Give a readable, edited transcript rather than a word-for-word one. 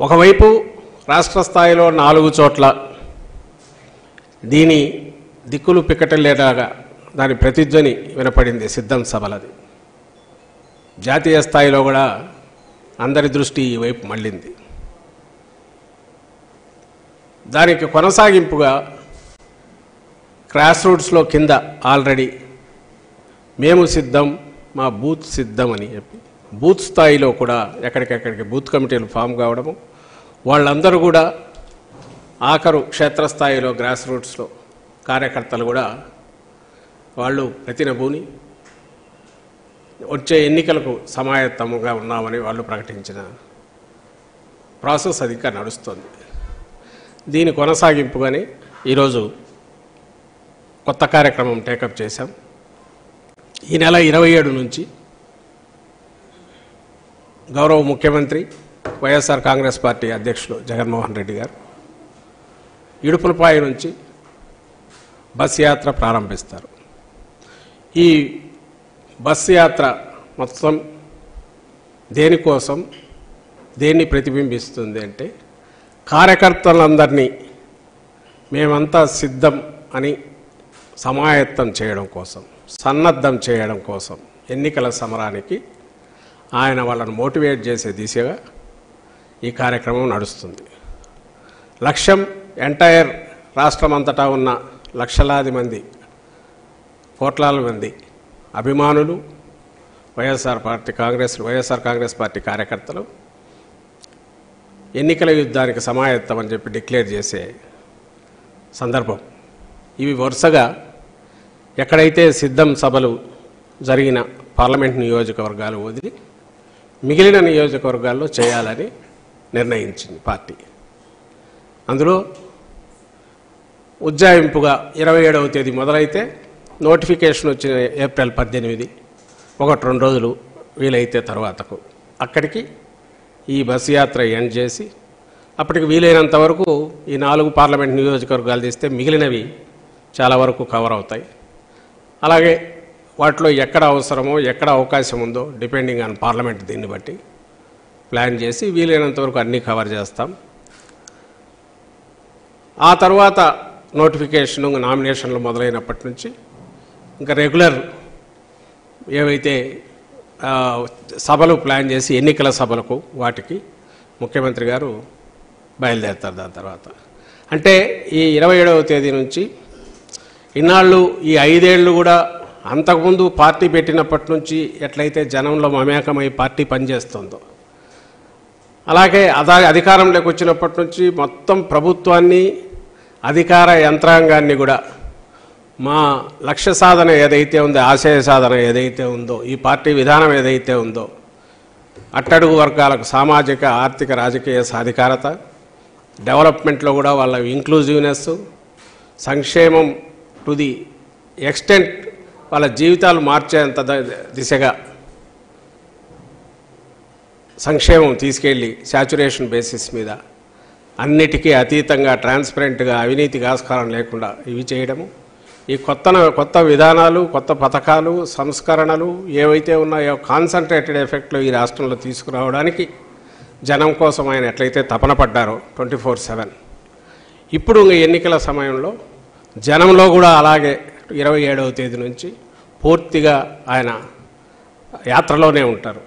ఒకవైపు రాష్ట్ర స్థాయిలో 4 చోట్ల దీని దిక్కులు పిక్కటలేలాగా దాని ప్రతిధ్వని వినపడింది సిద్ధం సభలది. జాతీయ స్థాయిలో కూడా అందరి దృష్టి ఈ వైపు మళ్ళింది. దానికి కొనసాగింపుగా గ్రాస్ రూట్స్లో కింద ఆల్రెడీ మేము సిద్ధం, మా బూత్ సిద్ధం అని చెప్పి బూత్ స్థాయిలో కూడా ఎక్కడికెక్కడికి బూత్ కమిటీలు ఫామ్ కావడము, వాళ్ళందరూ కూడా ఆఖరు క్షేత్రస్థాయిలో గ్రాస్ రూట్స్లో కార్యకర్తలు కూడా వాళ్ళు ప్రతినబూని వచ్చే ఎన్నికలకు సమాయత్తముగా ఉన్నామని వాళ్ళు ప్రకటించిన ప్రాసెస్ అది ఇంకా నడుస్తుంది. దీని కొనసాగింపుగానే ఈరోజు కొత్త కార్యక్రమం టేకప్ చేశాం. ఈ నెల 27 నుంచి గౌరవ ముఖ్యమంత్రి వైఎస్ఆర్ కాంగ్రెస్ పార్టీ అధ్యక్షులు జగన్మోహన్ రెడ్డి గారు ఇడుపులపాయ నుంచి బస్ యాత్ర ప్రారంభిస్తారు. ఈ బస్ యాత్ర మొత్తం దేనికోసం, దేన్ని ప్రతిబింబిస్తుంది అంటే కార్యకర్తలందరినీ మేమంతా సిద్ధం అని సమాయత్తం చేయడం కోసం, సన్నద్ధం చేయడం కోసం ఎన్నికల సమరానికి ఆయన వాళ్ళను మోటివేట్ చేసే దిశగా ఈ కార్యక్రమం నడుస్తుంది. లక్ష్యం ఎంటైర్ రాష్ట్రమంతటా ఉన్న లక్షలాది మంది, కోట్లాది మంది అభిమానులు, వైఎస్ఆర్ కాంగ్రెస్ పార్టీ కార్యకర్తలు ఎన్నికల యుద్ధానికి సమాయత్తం అని చెప్పి డిక్లేర్ చేసే సందర్భం. ఇవి వరుసగా ఎక్కడైతే సిద్ధం సభలు జరిగిన పార్లమెంట్ నియోజకవర్గాలు వదిలి మిగిలిన నియోజకవర్గాల్లో చేయాలని నిర్ణయించింది పార్టీ. అందులో ఉజ్జాయింపుగా 27వ తేదీ మొదలైతే నోటిఫికేషన్ వచ్చిన ఏప్రిల్ 18, 1-2 రోజులు వీలైతే తర్వాతకు అక్కడికి ఈ బస్ యాత్ర ఎండ్ చేసి అప్పటికి వీలైనంత వరకు ఈ 4 పార్లమెంట్ నియోజకవర్గాలు తీస్తే మిగిలినవి చాలా వరకు కవర్ అవుతాయి. అలాగే వాటిలో ఎక్కడ అవసరమో, ఎక్కడ అవకాశం ఉందో డిపెండింగ్ ఆన్ పార్లమెంట్ దీన్ని బట్టి ప్లాన్ చేసి వీలైనంత వరకు అన్నీ కవర్ చేస్తాం. ఆ తర్వాత నోటిఫికేషను, నామినేషన్లు మొదలైనప్పటి నుంచి ఇంకా రెగ్యులర్ ఏవైతే సభలు ప్లాన్ చేసి ఎన్నికల సభలకు వాటికి ముఖ్యమంత్రి గారు బయలుదేరుతారు. దాని తర్వాత అంటే ఈ 27వ తేదీ నుంచి ఇన్నాళ్ళు ఈ 5 ఏళ్ళు కూడా అంతకుముందు పార్టీ పెట్టినప్పటి నుంచి ఎట్లయితే జనంలో మమేకమై పార్టీ పనిచేస్తుందో అలాగే అధికారంలోకి వచ్చినప్పటి నుంచి మొత్తం ప్రభుత్వాన్ని, అధికార యంత్రాంగాన్ని కూడా మా లక్ష్య సాధన ఏదైతే ఉందో, ఆశయ సాధన ఏదైతే ఉందో, ఈ పార్టీ విధానం ఏదైతే ఉందో, అట్టడుగు వర్గాలకు సామాజిక, ఆర్థిక, రాజకీయ సాధికారత, డెవలప్మెంట్లో కూడా వాళ్ళ ఇంక్లూజివ్నెస్, సంక్షేమం టు ది ఎక్స్టెంట్ వాళ్ళ జీవితాలు మార్చేంత దిశగా సంక్షేమం తీసుకెళ్ళి శాచురేషన్ బేసిస్ మీద అన్నిటికీ అతీతంగా ట్రాన్స్పరెంట్గా అవినీతికి ఆస్కారం లేకుండా ఇవి చేయడము, ఈ కొత్త విధానాలు, కొత్త పథకాలు, సంస్కరణలు ఏవైతే ఉన్నాయో కాన్సన్ట్రేటెడ్ ఎఫెక్ట్లో ఈ రాష్ట్రంలో తీసుకురావడానికి జనం కోసం ఆయన ఎట్లయితే తపన పడ్డారో 24/7 ఇప్పుడు ఎన్నికల సమయంలో జనంలో కూడా అలాగే 27వ తేదీ నుంచి పూర్తిగా ఆయన యాత్రలోనే ఉంటారు.